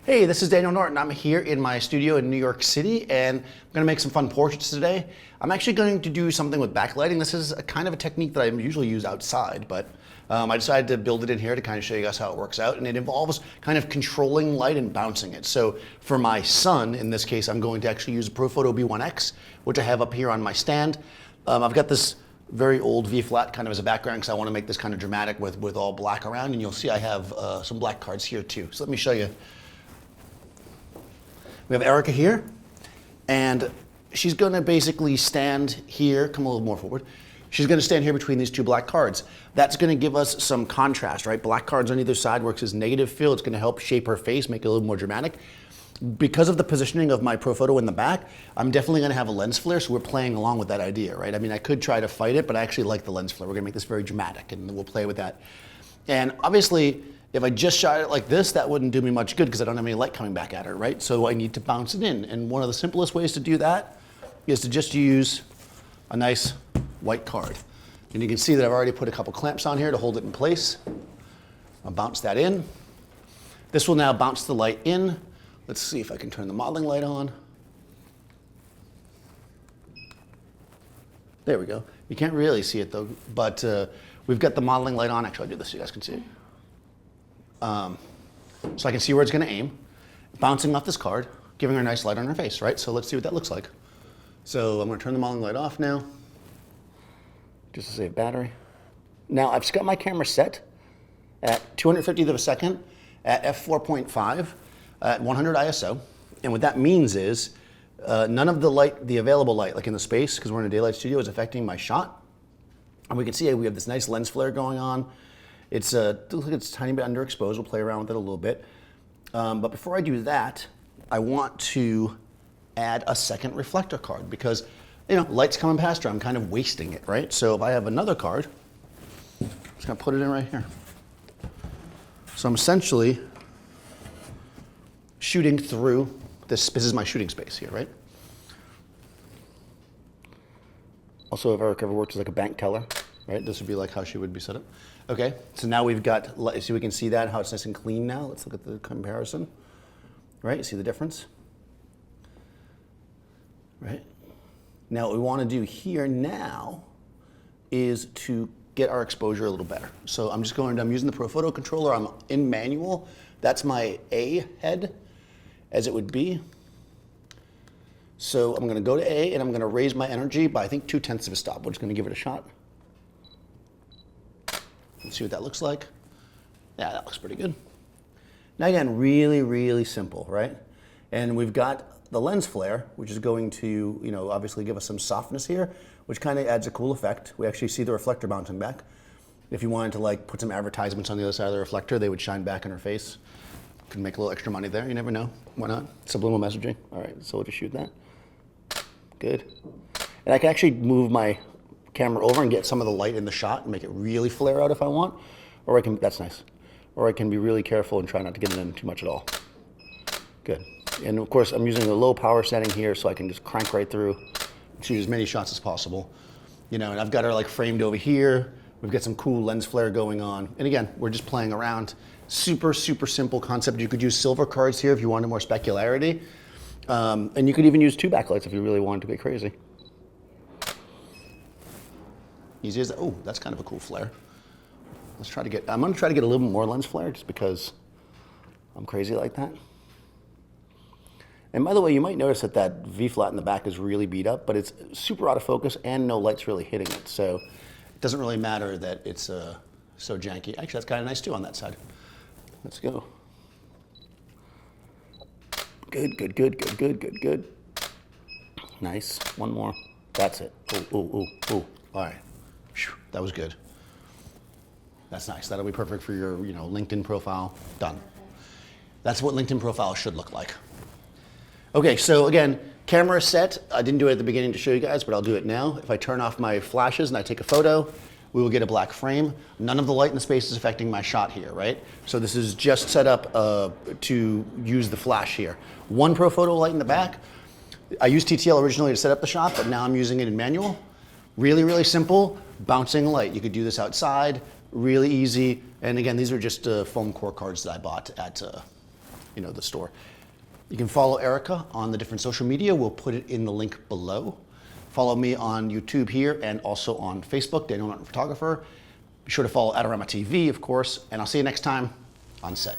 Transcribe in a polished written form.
Hey, this is Daniel Norton. I'm here in my studio in New York City, and I'm gonna make some fun portraits today. I'm actually going to do something with backlighting. This is a kind of a technique that I usually use outside, but I decided to build it in here to kind of show you guys how it works out, and it involves kind of controlling light and bouncing it. So for my son, in this case, I'm going to actually use a Profoto B1X, which I have up here on my stand. I've got this very old V-flat kind of as a background because I want to make this kind of dramatic with all black around, and you'll see I have some black cards here too. So let me show you. We have Erica here, and she's gonna basically stand here, come a little more forward. She's gonna stand here between these two black cards. That's gonna give us some contrast, right? Black cards on either side works as negative fill. It's gonna help shape her face, make it a little more dramatic. Because of the positioning of my Profoto in the back, I'm definitely gonna have a lens flare, so we're playing along with that idea, right? I mean, I could try to fight it, but I actually like the lens flare. We're gonna make this very dramatic, and we'll play with that. And obviously, if I just shot it like this, that wouldn't do me much good because I don't have any light coming back at her, right? So I need to bounce it in. And one of the simplest ways to do that is to just use a nice white card. And you can see that I've already put a couple clamps on here to hold it in place. I'll bounce that in. This will now bounce the light in. Let's see if I can turn the modeling light on. There we go. You can't really see it though, but we've got the modeling light on. Actually, I'll do this so you guys can see it. So I can see where it's going to aim, bouncing off this card, giving her a nice light on her face, right? So let's see what that looks like. So I'm going to turn the modeling light off now, just to save battery. Now I've got my camera set at 250th of a second at f4.5 at 100 ISO. And what that means is none of the light, the available light, like in the space, because we're in a daylight studio, is affecting my shot. And we can see we have this nice lens flare going on. It looks like it's a tiny bit underexposed. We'll play around with it a little bit. But before I do that, I want to add a second reflector card because, you know, light's coming past her. I'm kind of wasting it, right? So if I have another card, I'm just gonna put it in right here. So I'm essentially shooting through this. This is my shooting space here, right? Also, if Eric ever worked as like a bank teller, right? This would be like how she would be set up. Okay, so now we've got, so we can see that, how it's nice and clean now. Let's look at the comparison, right? You see the difference? Right? Now what we want to do here now is to get our exposure a little better. So I'm using the Profoto controller. I'm in manual. That's my A head, as it would be. So I'm going to go to A, and I'm going to raise my energy by, I think, 2/10 of a stop. We're just going to give it a shot. Let's see what that looks like. Yeah, that looks pretty good. Now again, really, really simple, right? And we've got the lens flare, which is going to, you know, obviously give us some softness here, which kind of adds a cool effect. We actually see the reflector bouncing back. If you wanted to like put some advertisements on the other side of the reflector, they would shine back in her face. Could make a little extra money there. You never know. Why not? Subliminal messaging. All right, so we'll just shoot that. Good. And I can actually move my camera over and get some of the light in the shot and make it really flare out if I want, or I can, that's nice, or I can be really careful and try not to get it in too much at all. Good. And of course I'm using the low power setting here so I can just crank right through, shoot as many shots as possible. You know, and I've got her like framed over here. We've got some cool lens flare going on. And again, we're just playing around. Super, super simple concept. You could use silver cards here if you wanted more specularity. And you could even use two backlights if you really wanted to get crazy. Easy as that. Oh, that's kind of a cool flare. Let's try to get, I'm gonna try to get a little bit more lens flare just because I'm crazy like that. And by the way, you might notice that that V-flat in the back is really beat up, but it's super out of focus and no light's really hitting it. So it doesn't really matter that it's so janky. Actually, that's kind of nice too on that side. Let's go. Good, good, good, good, good, good, good. Nice, one more. That's it. Ooh, ooh, ooh, ooh. All right. That was good. That's nice. That'll be perfect for your, you know, LinkedIn profile. Done. That's what LinkedIn profile should look like. Okay, so again, camera set. I didn't do it at the beginning to show you guys, but I'll do it now. If I turn off my flashes and I take a photo, we will get a black frame. None of the light in the space is affecting my shot here, right? So this is just set up to use the flash here. One Profoto light in the back. I used TTL originally to set up the shot, but now I'm using it in manual. Really, really simple, bouncing light. You could do this outside, really easy. And again, these are just foam core cards that I bought at the store. You can follow Erica on the different social media. We'll put it in the link below. Follow me on YouTube here and also on Facebook, Daniel Norton Photographer. Be sure to follow Adorama TV, of course, and I'll see you next time on set.